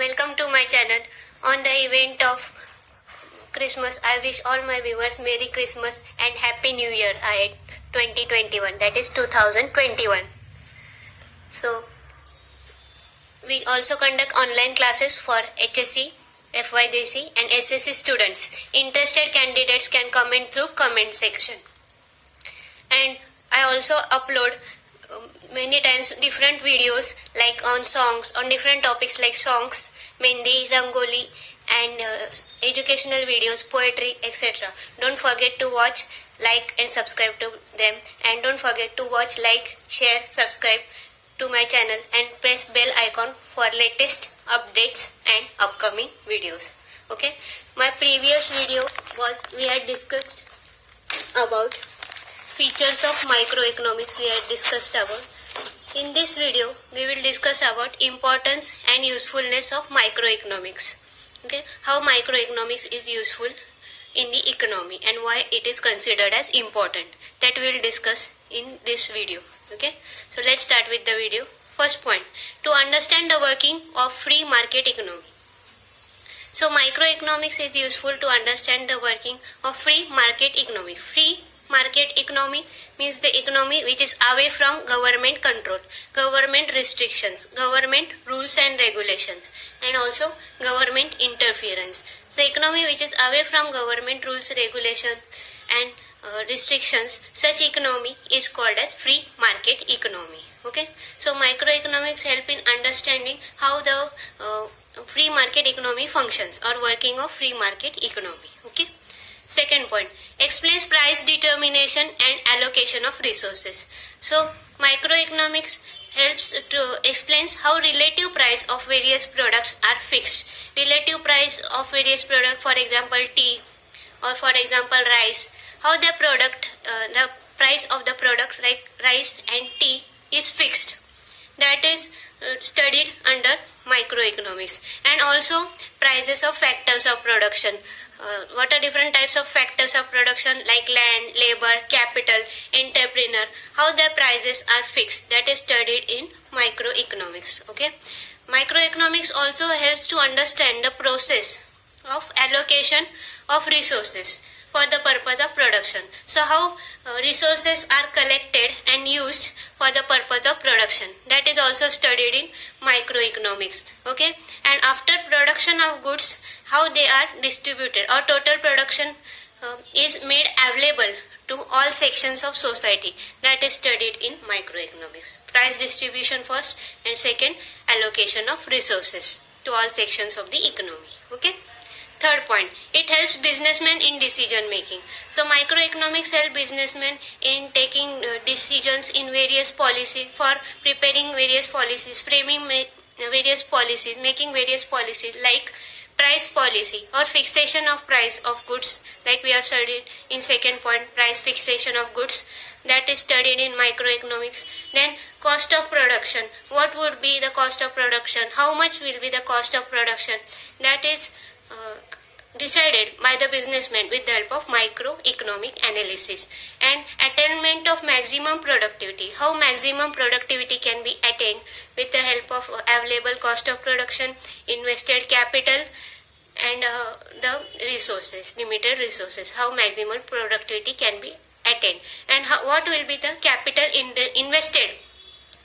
welcome to my channel. On the event of Christmas, I wish all my viewers Merry Christmas and Happy New Year ahead 2021, that is 2021. So, we also conduct online classes for HSC, FYJC and SSC students. Interested candidates can comment through comment section. And I also upload many times different videos like on songs, on different topics like songs, mehndi, rangoli and educational videos, poetry, etc. Don't forget to watch, like and subscribe to them, and don't forget to watch, like, share, subscribe to my channel and press bell icon for latest updates and upcoming videos. Okay, my previous video was we had discussed about features of microeconomics. We had discussed about. In this video, we will discuss about importance and usefulness of microeconomics. Okay, how microeconomics is useful in the economy and why it is considered as important. That we will discuss in this video. Okay, so let's start with the video. First point, to understand the working of free market economy. So microeconomics is useful to understand the working of free market economy. Free market economy means the economy which is away from government control, government restrictions, government rules and regulations, and also government interference. The economy which is away from government rules, regulations and restrictions, such economy is called as free market economy. Okay, so microeconomics help in understanding how the free market economy functions or working of free market economy. Okay. Second point, explains price determination and allocation of resources. So microeconomics helps to explains how relative price of various products are fixed. Relative price of various products, for example tea or for example rice, how the price of the product like rice and tea is fixed. That is studied under microeconomics. And also prices of factors of production. What are different types of factors of production like land, labor, capital, entrepreneur, how their prices are fixed. That is studied in microeconomics. Okay, microeconomics also helps to understand the process of allocation of resources for the purpose of production. So how resources are collected and used for the purpose of production, that is also studied in microeconomics. Okay, and after production of goods, how they are distributed or total production is made available to all sections of society, that is studied in microeconomics. Price distribution first and second, allocation of resources to all sections of the economy. Okay. Third point, it helps businessmen in decision making. So microeconomics help businessmen in taking decisions in various policies, for preparing various policies, framing various policies, making various policies like price policy or fixation of price of goods, like we have studied in second point, price fixation of goods, that is studied in microeconomics. Then cost of production, what would be the cost of production, how much will be the cost of production, that is decided by the businessman with the help of microeconomic analysis. And attainment of maximum productivity, how maximum productivity can be attained with the help of available cost of production, invested capital and the resources, limited resources, how maximum productivity can be attained, and what will be the capital invested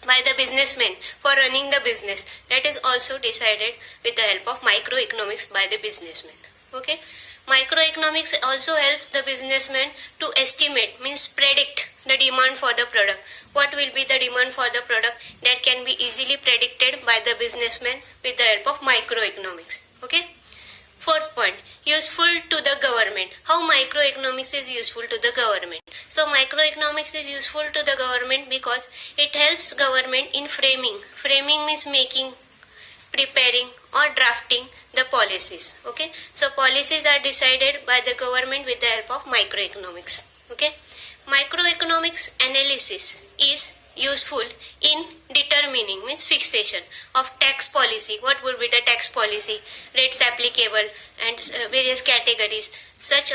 by the businessman for running the business, that is also decided with the help of microeconomics by the businessman. Okay, microeconomics also helps the businessman to estimate, means predict the demand for the product. What will be the demand for the product, that can be easily predicted by the businessman with the help of microeconomics. Okay. Fourth point, useful to the government. How microeconomics is useful to the government. So microeconomics is useful to the government because it helps government in framing. Framing means making, preparing or drafting the policies. Okay, so policies are decided by the government with the help of microeconomics. Okay, microeconomics analysis is useful in determining, means fixation of tax policy. What would be the tax policy, rates applicable and various categories. Such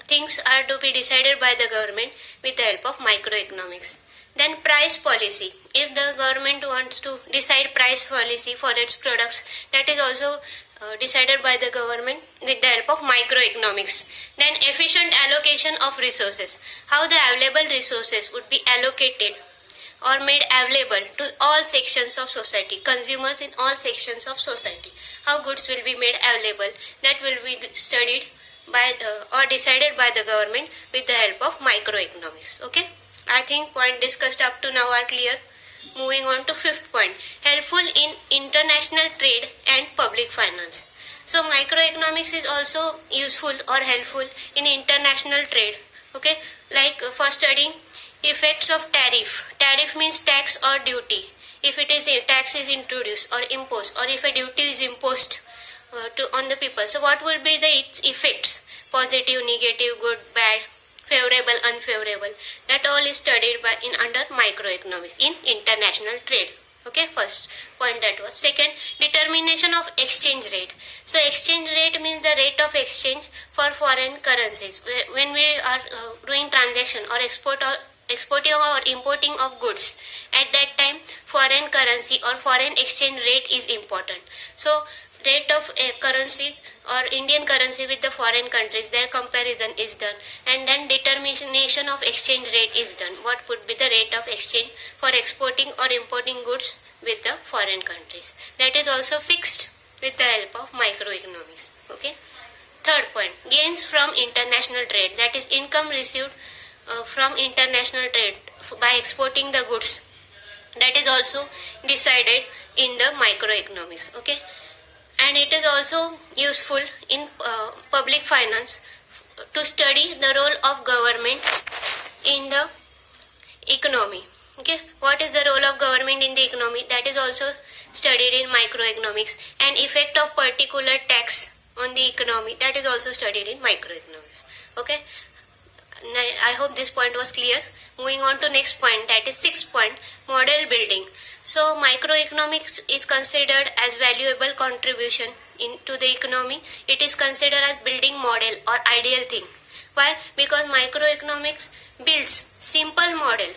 things are to be decided by the government with the help of microeconomics. Then price policy. If the government wants to decide price policy for its products, that is also decided by the government with the help of microeconomics. Then efficient allocation of resources. How the available resources would be allocated or made available to all sections of society, consumers in all sections of society. How goods will be made available, that will be studied by or decided by the government with the help of microeconomics. Okay, I think point discussed up to now are clear. Moving on to fifth point, helpful in international trade and public finance. So microeconomics is also useful or helpful in international trade. Okay, like for studying effects of tariff. Tariff means tax or duty. If it is a tax is introduced or imposed, or if a duty is imposed on the people, so what will be its effects? Positive, negative, good, bad, favorable, unfavorable. That all is studied by in under microeconomics in international trade. Okay, first point that was. Second, determination of exchange rate. So exchange rate means the rate of exchange for foreign currencies. When we are doing transaction or exporting or importing of goods, at that time foreign currency or foreign exchange rate is important. So rate of currency or Indian currency with the foreign countries, their comparison is done, and then determination of exchange rate is done. What would be the rate of exchange for exporting or importing goods with the foreign countries? That is also fixed with the help of microeconomics. Okay. Third point, gains from international trade, that is income received from international trade by exporting the goods, that is also decided in the microeconomics. Okay, and it is also useful in public finance to study the role of government in the economy. Okay, what is the role of government in the economy? That is also studied in microeconomics. And effect of particular tax on the economy, that is also studied in microeconomics. Okay, I hope this point was clear. Moving on to next point, that is sixth point, model building. So microeconomics is considered as valuable contribution to the economy. It is considered as building model or ideal thing. Why? Because microeconomics builds simple model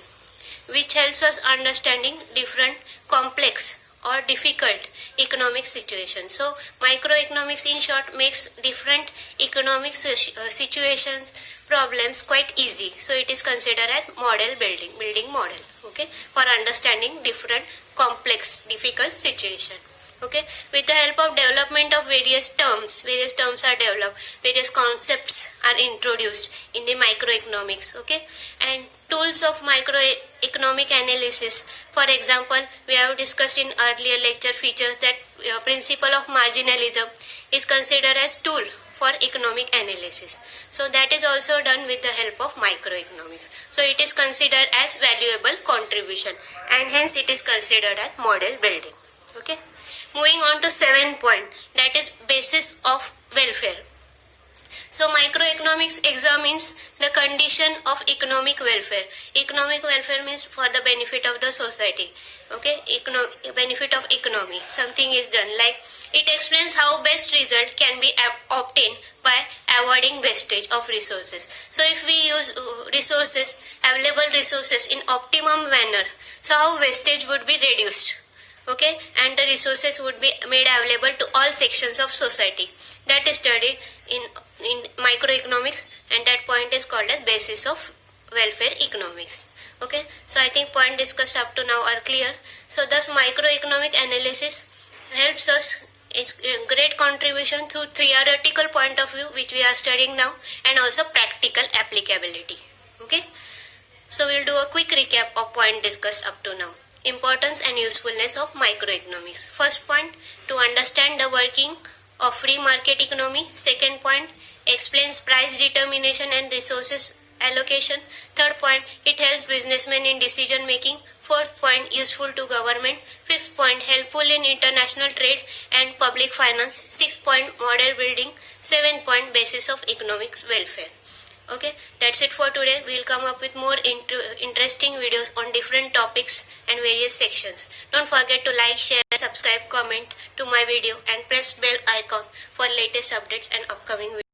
which helps us understanding different complex or difficult economic situations. So microeconomics in short makes different economic situations, problems quite easy. So it is considered as model building model. Okay, for understanding different complex difficult situation. Okay, with the help of development of various terms are developed, various concepts are introduced in the microeconomics. Okay, and tools of microeconomic analysis. For example, we have discussed in earlier lecture features that principle of marginalism is considered as tool for economic analysis. So that is also done with the help of microeconomics. So it is considered as valuable contribution, and hence it is considered as model building. Okay. Moving on to 7th point, that is basis of welfare. So microeconomics examines the condition of economic welfare. Economic welfare means for the benefit of the society. Okay, benefit of economy. Something is done, like it explains how best result can be obtained by avoiding wastage of resources. So if we use resources, available resources in optimum manner, so how wastage would be reduced. Okay, and the resources would be made available to all sections of society. That is studied in microeconomics, and that point is called as basis of welfare economics. Okay, so I think point discussed up to now are clear. So thus microeconomic analysis helps us. It's a great contribution to theoretical point of view which we are studying now, and also practical applicability. Okay, so we'll do a quick recap of point discussed up to now. Importance and usefulness of microeconomics. First point, to understand the working of free market economy. Second point, explains price determination and resources allocation. Third point, it helps businessmen in decision making. Fourth point, useful to government. Fifth point, helpful in international trade and public finance. Sixth point, model building. Seventh point, basis of economic welfare. Okay, that's it for today. We'll come up with more interesting videos on different topics and various sections. Don't forget to like, share, subscribe, comment to my video, and press bell icon for latest updates and upcoming videos.